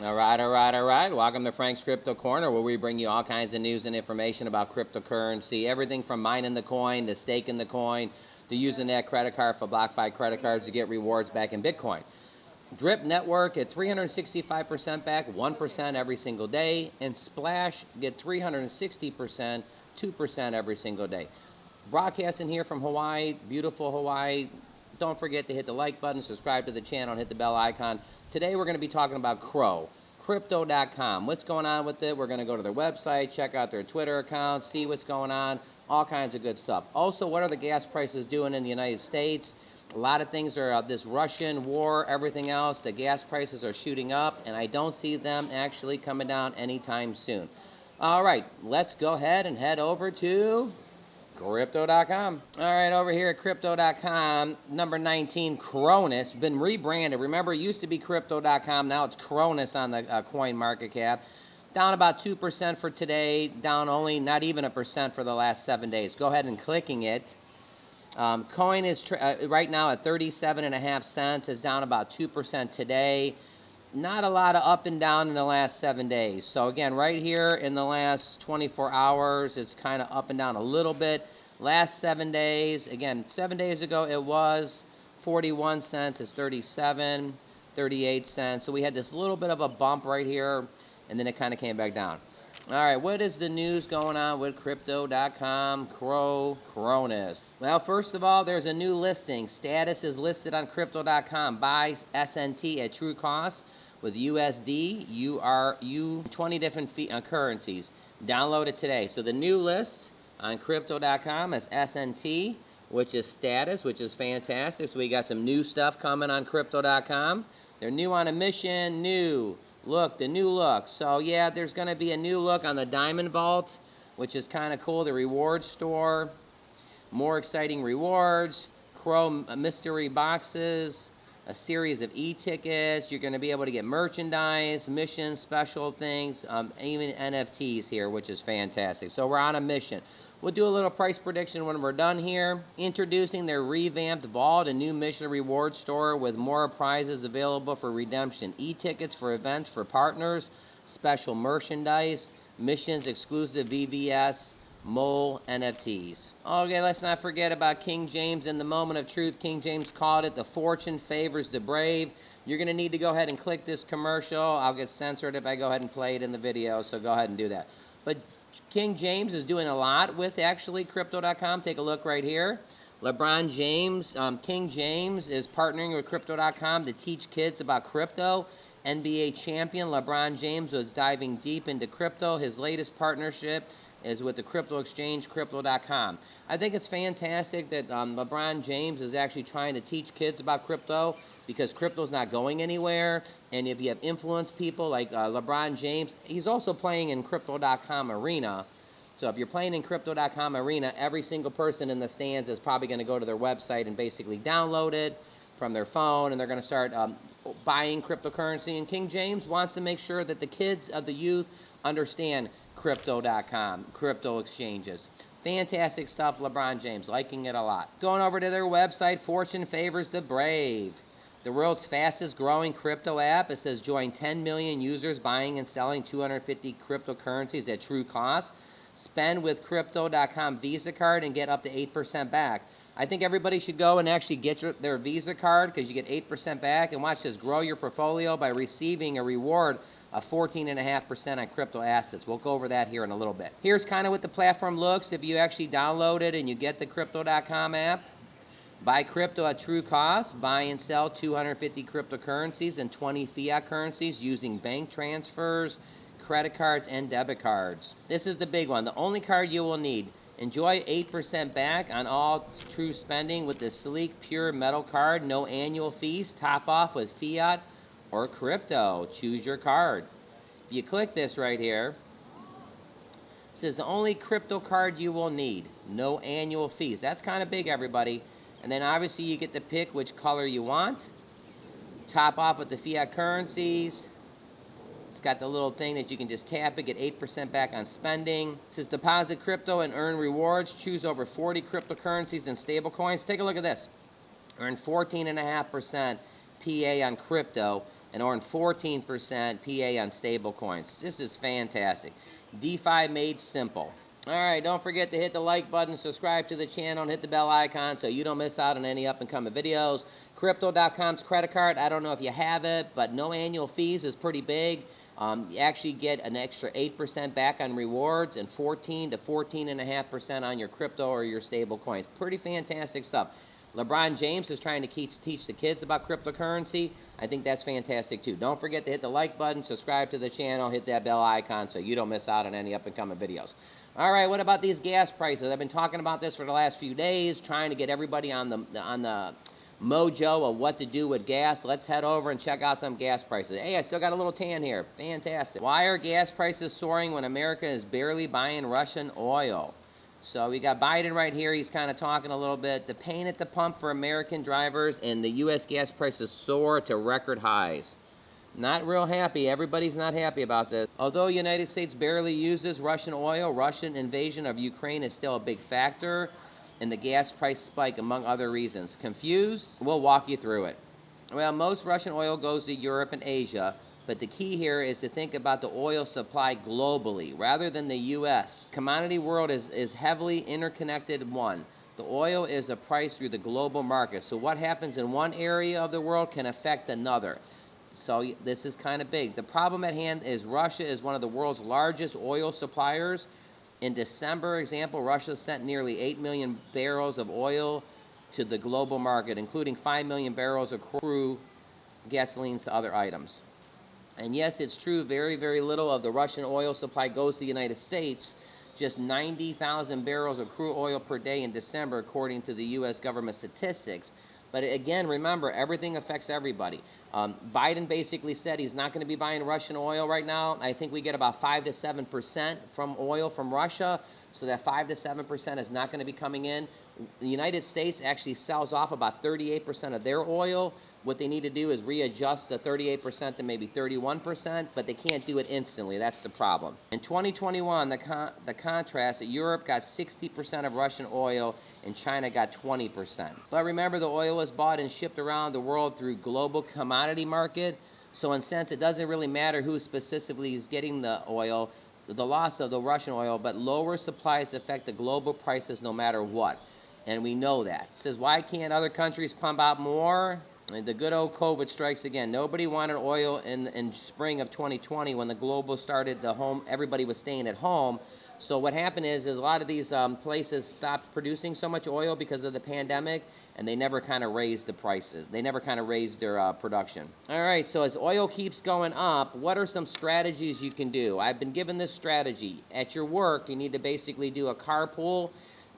All right. Welcome to Frank's Crypto Corner, where we bring you all kinds of news and information about cryptocurrency. Everything from mining the coin, to staking the coin, to using that credit card for BlockFi credit cards to get rewards back in Bitcoin. Drip Network at 365% back, 1% every single day. And Splash get 360%, 2% every single day. Broadcasting here from Hawaii, beautiful Hawaii. Don't forget to hit the like button, subscribe to the channel, and hit the bell icon. Today we're going to be talking about CRO, crypto.com. What's going on with it? We're going to go to their website, check out their Twitter account, see what's going on, all kinds of good stuff. Also, what are the gas prices doing in the United States? A lot of things are this Russian war, everything else. The gas prices are shooting up, and I don't see them actually coming down anytime soon. All right, let's go ahead and head over to crypto.com. All right, over here at crypto.com, number 19, Cronos, been rebranded. Remember, it used to be crypto.com. Now it's Cronos on the coin market cap. Down about 2% for today, down only not even a percent for the last 7 days. Go ahead and clicking it. Coin is right now at 37.5 cents. It's down about 2% today. Not a lot of up and down in the last 7 days. So again, right here in the last 24 hours, it's kind of up and down a little bit. Last 7 days, again, 7 days ago, it was 41 cents. It's 37, 38 cents. So we had this little bit of a bump right here, and then it kind of came back down. All right, what is the news going on with crypto.com, Cronos? Well, first of all, there's a new listing. Status is listed on crypto.com. Buy SNT at true cost with USD, 20 different currencies. Download it today. So the new list on crypto.com is SNT, which is status, which is fantastic. So we got some new stuff coming on crypto.com. They're new on a mission, new. Look, the new look. So yeah, there's going to be a new look on the Diamond Vault, which is kind of cool. The reward store, more exciting rewards, CRO mystery boxes, a series of e-tickets. You're going to be able to get merchandise, missions, special things, even NFTs here, which is fantastic. So we're on a mission. We'll do a little price prediction when we're done here. Introducing their revamped vault, a new mission reward store with more prizes available for redemption. E-tickets for events for partners, special merchandise, missions, exclusive VVS, mole NFTs. Okay, let's not forget about King James in the moment of truth. King James called it, the fortune favors the brave. You're going to need to go ahead and click this commercial. I'll get censored if I go ahead and play it in the video, so go ahead and do that. But King James is doing a lot with actually crypto.com. Take a look right here. LeBron James, King James is partnering with crypto.com to teach kids about crypto. NBA champion LeBron James was diving deep into crypto. His latest partnership is with the crypto exchange crypto.com. I think it's fantastic that LeBron James is actually trying to teach kids about crypto, because crypto's not going anywhere. And if you have influence people like LeBron James, he's also playing in crypto.com arena. So if you're playing in crypto.com arena, every single person in the stands is probably going to go to their website and basically download it from their phone, and they're going to start buying cryptocurrency. And King James wants to make sure that the kids of the youth understand crypto.com, crypto exchanges. Fantastic stuff, LeBron James, liking it a lot. Going over to their website, fortune favors the brave. The world's fastest growing crypto app. It says join 10 million users buying and selling 250 cryptocurrencies at true cost. Spend with crypto.com Visa card and get up to 8% back. I think everybody should go and actually get their Visa card, because you get 8% back, and watch this grow your portfolio by receiving a reward of 14.5% on crypto assets. We'll go over that here in a little bit. Here's kind of what the platform looks if you actually download it and you get the crypto.com app. Buy crypto at true cost. Buy and sell 250 cryptocurrencies and 20 fiat currencies using bank transfers, credit cards, and debit cards. This is the big one, the only card you will need. Enjoy 8% back on all true spending with the sleek, pure metal card. No annual fees. Top off with fiat or crypto. Choose your card. If you click this right here, it says the only crypto card you will need. No annual fees. That's kind of big, everybody. And then obviously you get to pick which color you want. Top off with the fiat currencies. It's got the little thing that you can just tap it, get 8% back on spending. It says deposit crypto and earn rewards. Choose over 40 cryptocurrencies and stablecoins. Take a look at this. Earn 14.5% PA on crypto and earn 14% PA on stable coins. This is fantastic. DeFi made simple. All right, don't forget to hit the like button, subscribe to the channel, and hit the bell icon so you don't miss out on any up-and-coming videos. Crypto.com's credit card, I don't know if you have it, but no annual fees is pretty big. You actually get an extra 8% back on rewards and 14 to 14.5% on your crypto or your stable coins. Pretty fantastic stuff. LeBron James is trying to teach the kids about cryptocurrency. I think that's fantastic too. Don't forget to hit the like button, subscribe to the channel, hit that bell icon so you don't miss out on any up-and-coming videos. All right, what about these gas prices? I've been talking about this for the last few days, trying to get everybody on the mojo of what to do with gas. Let's head over and check out some gas prices. Hey, I still got a little tan here. Fantastic. Why are gas prices soaring when America is barely buying Russian oil? So we got Biden right here. He's kind of talking a little bit. The pain at the pump for American drivers, and the U.S. gas prices soar to record highs. Not real happy. Everybody's not happy about this. Although the United States barely uses Russian oil, Russian invasion of Ukraine is still a big factor in the gas price spike, among other reasons. Confused? We'll walk you through it. Well, most Russian oil goes to Europe and Asia, but the key here is to think about the oil supply globally rather than the U.S. Commodity world is heavily interconnected one. The oil is a price through the global market. So what happens in one area of the world can affect another. So this is kind of big. The problem at hand is Russia is one of the world's largest oil suppliers. In December, example, Russia sent nearly 8 million barrels of oil to the global market, including 5 million barrels of crude, gasolines, to other items. And yes, it's true, very, very little of the Russian oil supply goes to the United States. Just 90,000 barrels of crude oil per day in December, according to the U.S. government statistics. But again, remember, everything affects everybody. Biden basically said he's not going to be buying Russian oil right now. I think we get about 5 to 7% from oil from Russia. So that 5 to 7% is not going to be coming in. The United States actually sells off about 38% of their oil. What they need to do is readjust the 38% to maybe 31%, but they can't do it instantly. That's the problem. In 2021, the contrast, Europe got 60% of Russian oil and China got 20%. But remember, the oil is bought and shipped around the world through global commodity market. So in a sense, it doesn't really matter who specifically is getting the oil, the loss of the Russian oil, but lower supplies affect the global prices no matter what. And we know that. It says, why can't other countries pump out more? And the good old COVID strikes again. Nobody wanted oil in spring of 2020 when the global started, everybody was staying at home. So what happened is a lot of these places stopped producing so much oil because of the pandemic, and they never kind of raised the prices. They never kind of raised their production. All right, so as oil keeps going up, what are some strategies you can do? I've been given this strategy. At your work, you need to basically do a carpool.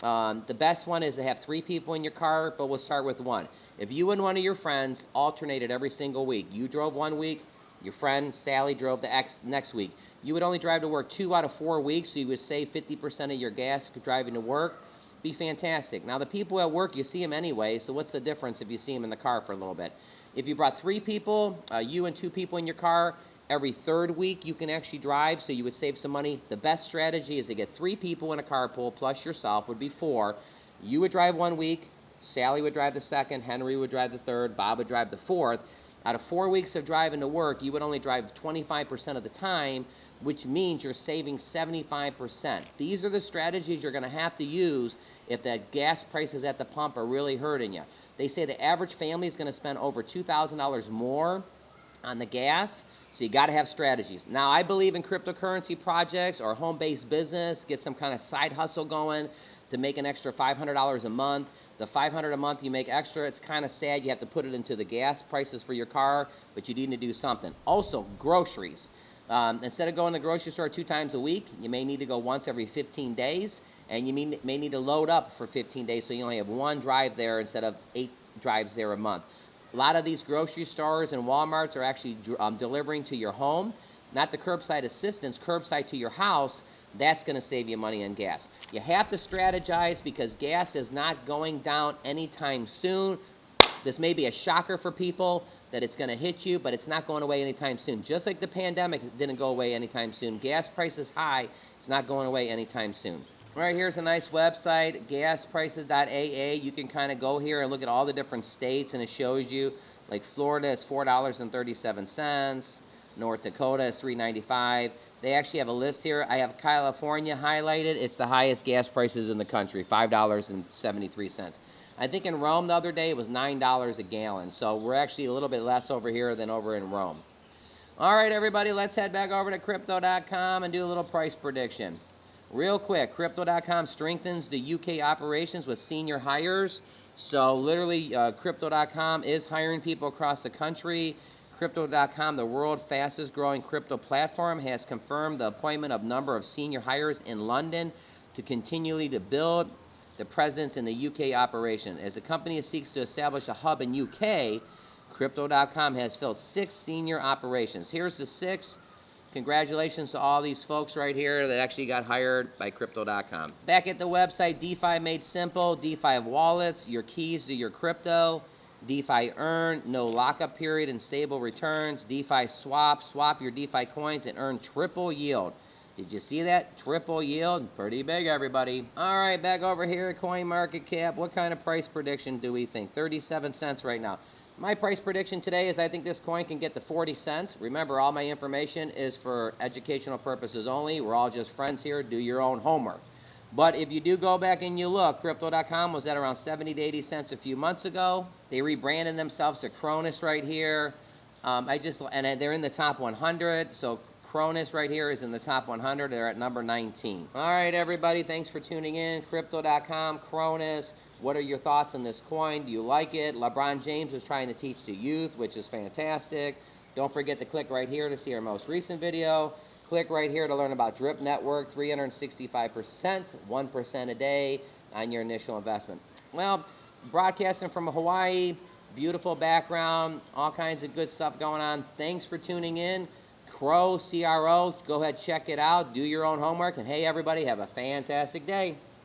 The best one is to have 3 people in your car, but we'll start with 1. If you and one of your friends alternated every single week, you drove 1 week, your friend Sally drove the next week, you would only drive to work 2 out of 4 weeks, so you would save 50% of your gas driving to work. Be fantastic. Now, the people at work, you see them anyway, so what's the difference if you see them in the car for a little bit? If you brought 3 people, you and 2 people in your car, every 3rd week you can actually drive, so you would save some money. The best strategy is to get 3 people in a carpool, plus yourself would be 4. You would drive 1 week, Sally would drive the 2nd, Henry would drive the 3rd, Bob would drive the 4th. Out of 4 weeks of driving to work, you would only drive 25% of the time, which means you're saving 75%. These are the strategies you're going to have to use if the gas prices at the pump are really hurting you. They say the average family is going to spend over $2,000 more on the gas, so you got to have strategies. Now, I believe in cryptocurrency projects or home-based business, get some kind of side hustle going to make an extra $500 a month. The $500 a month you make extra, it's kind of sad you have to put it into the gas prices for your car, but you need to do something. Also, groceries. Instead of going to the grocery store 2 times a week, you may need to go once every 15 days, and you may need to load up for 15 days so you only have 1 drive there instead of 8 drives there a month. A lot of these grocery stores and Walmarts are actually delivering to your home, not the curbside assistance, curbside to your house. That's going to save you money on gas. You have to strategize because gas is not going down anytime soon. This may be a shocker for people that it's going to hit you, but it's not going away anytime soon. Just like the pandemic didn't go away anytime soon. Gas price is high. It's not going away anytime soon. All right, here's a nice website, gasprices.aa. You can kind of go here and look at all the different states, and it shows you Like Florida is $4.37. North Dakota is $3.95. They actually have a list here. I have California highlighted. It's the highest gas prices in the country, $5.73. I think in Rome the other day it was $9 a gallon. So we're actually a little bit less over here than over in Rome. All right, everybody, let's head back over to crypto.com and do a little price prediction. Real quick, crypto.com strengthens the UK operations with senior hires. So literally, crypto.com is hiring people across the country. Crypto.com, the world's fastest growing crypto platform, has confirmed the appointment of number of senior hires in London to continually to build the presence in the UK operation. As the company seeks to establish a hub in UK, Crypto.com has filled 6 senior operations. Here's the 6. Congratulations to all these folks right here that actually got hired by Crypto.com. Back at the website, DeFi made simple, DeFi wallets, your keys to your crypto, DeFi earn, no lockup period and stable returns, DeFi swap, swap your DeFi coins and earn triple yield. Did you see that? Triple yield, pretty big, everybody. All right, back over here at CoinMarketCap. What kind of price prediction do we think? 37 cents right now. My price prediction today is I think this coin can get to 40 cents. Remember, all my information is for educational purposes only. We're all just friends here. Do your own homework. But if you do go back and you look, Crypto.com was at around 70 to 80 cents a few months ago. They rebranded themselves to Cronos right here. And they're in the top 100. So Cronos right here is in the top 100. They're at number 19. All right, everybody. Thanks for tuning in. Crypto.com, Cronos. What are your thoughts on this coin? Do you like it? LeBron James was trying to teach the youth, which is fantastic. Don't forget to click right here to see our most recent video. Click right here to learn about Drip Network, 365%, 1% a day on your initial investment. Well, broadcasting from Hawaii, beautiful background, all kinds of good stuff going on. Thanks for tuning in. CRO, go ahead, check it out. Do your own homework. And hey, everybody, have a fantastic day.